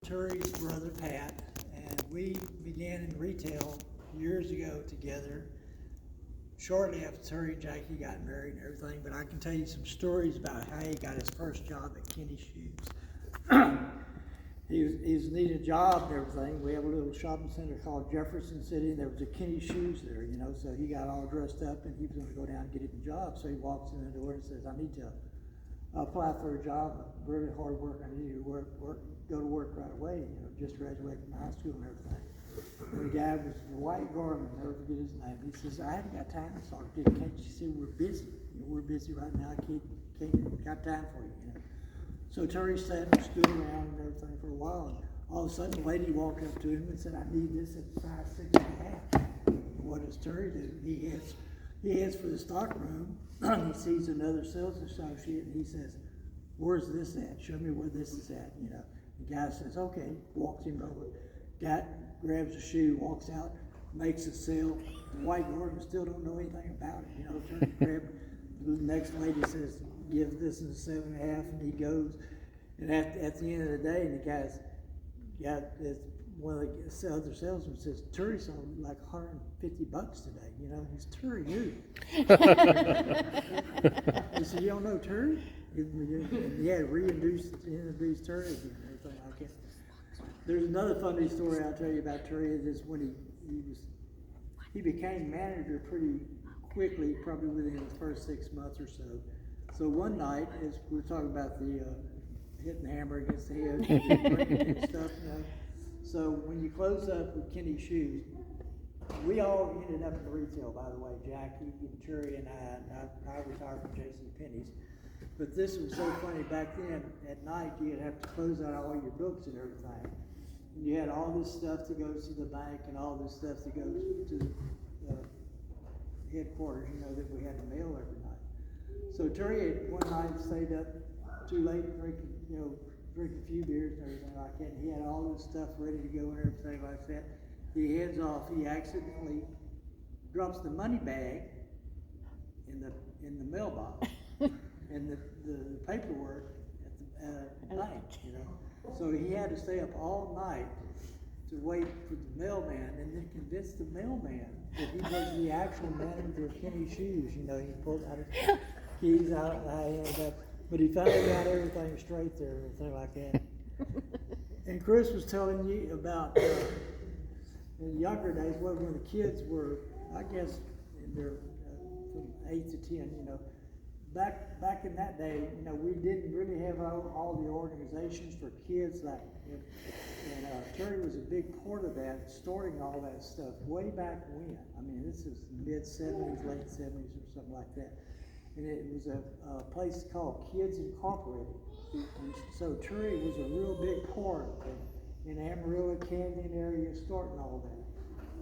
Terry's brother Pat, and we began in retail years ago together. Shortly after Terry and Jackie got married and everything, but I can tell you some stories about how he got his first job at Kenny Shoes. He was needing a job and everything. We have a little shopping center called Jefferson City, and there was a Kenny Shoes there, you know, so he got all dressed up and he was going to go down and get him a job. So he walks in the door and says, I need to apply for a job, really hard work. I need you to go to work right away, you know, just graduated from high school and everything. And the guy was White Garland, I'll never forget his name. He says, I haven't got time to talk to you. Can't you see we're busy? You know, we're busy right now. I can't got time for you, you know. So Terry sat and stood around and everything for a while, and all of a sudden a lady walked up to him and said, I need this at size 6.5. What does Terry do? He heads for the stock room. He sees another sales associate and he says, where's this at? Show me where this is at, you know. The guy says, okay, walks him over. Guy grabs a shoe, walks out, makes a sale. The White Gordon still don't know anything about it, you know. Terry grabbed, the next lady says, give this in 7.5, and he goes. And at the end of the day, the guy's got this, one of the other salesmen says, Terry sold like $150 today, you know. He's Terry who? He said, you don't know Terry? And he had introduced Terry again and everything like that. There's another funny story I'll tell you about Terry. Is when he became manager pretty quickly, probably within the first 6 months or so. So one night, as we were talking about the hitting the hammer against the head and stuff, you know. So when you close up with Kenny Shoes, we all ended up in retail, by the way, Jackie and Terry and I retired from JCPenney's. But this was so funny, back then, at night, you'd have to close out all your books and everything. And you had all this stuff that goes to the bank and all this stuff that goes to the headquarters, you know, that we had to mail every night. So Terry had one night stayed up too late drinking a few beers and everything like that. And he had all this stuff ready to go and everything like that. He heads off, he accidentally drops the money bag in the mailbox and the paperwork at the bank, you know. So he had to stay up all night to wait for the mailman and then convince the mailman that he was the actual manager of Kenny Shoes. You know, he pulled out his keys out and I ended up, but he finally got everything straight there and everything like that. And Chris was telling you about in the younger days, when the kids were, I guess, in their from 8 to 10, you know, back in that day, you know, we didn't really have all the organizations for kids like, and Terry was a big part of that, starting all that stuff way back when. I mean, this is mid-70s, late 70s or something like that. And it was a place called Kids Incorporated. And so Terry was a real big part in Amarillo, Camden area, starting all that.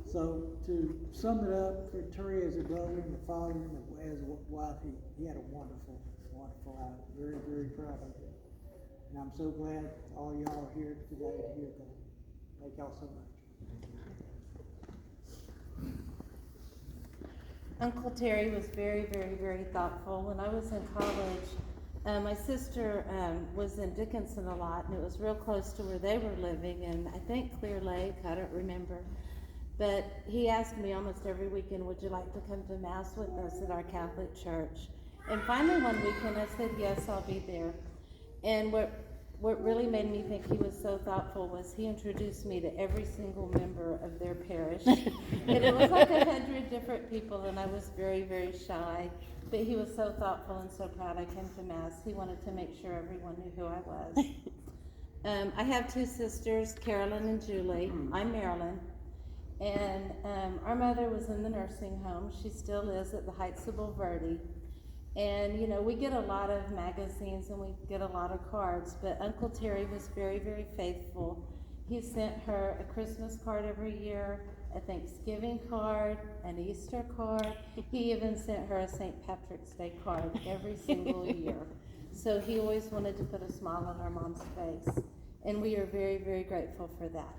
So to sum it up, for Terry as a brother and a father and as a wife, he had a wonderful, wonderful life. Very, very proud of him. And I'm so glad all y'all are here today to hear that. Thank y'all so much. Uncle Terry was very, very, very thoughtful. When I was in college, my sister was in Dickinson a lot, and it was real close to where they were living, and I think Clear Lake, I don't remember. But he asked me almost every weekend, would you like to come to Mass with us at our Catholic church? And finally one weekend I said, yes, I'll be there. And what really made me think he was so thoughtful was he introduced me to every single member of their parish. And it was like 100 different people, and I was very, very shy. But he was so thoughtful and so proud I came to Mass. He wanted to make sure everyone knew who I was. I have two sisters, Carolyn and Julie. I'm Marilyn. And our mother was in the nursing home. She still is at the Heights of Bulverde. And, you know, we get a lot of magazines and we get a lot of cards, but Uncle Terry was very, very faithful. He sent her a Christmas card every year, a Thanksgiving card, an Easter card. He even sent her a St. Patrick's Day card every single year. So he always wanted to put a smile on our mom's face. And we are very, very grateful for that.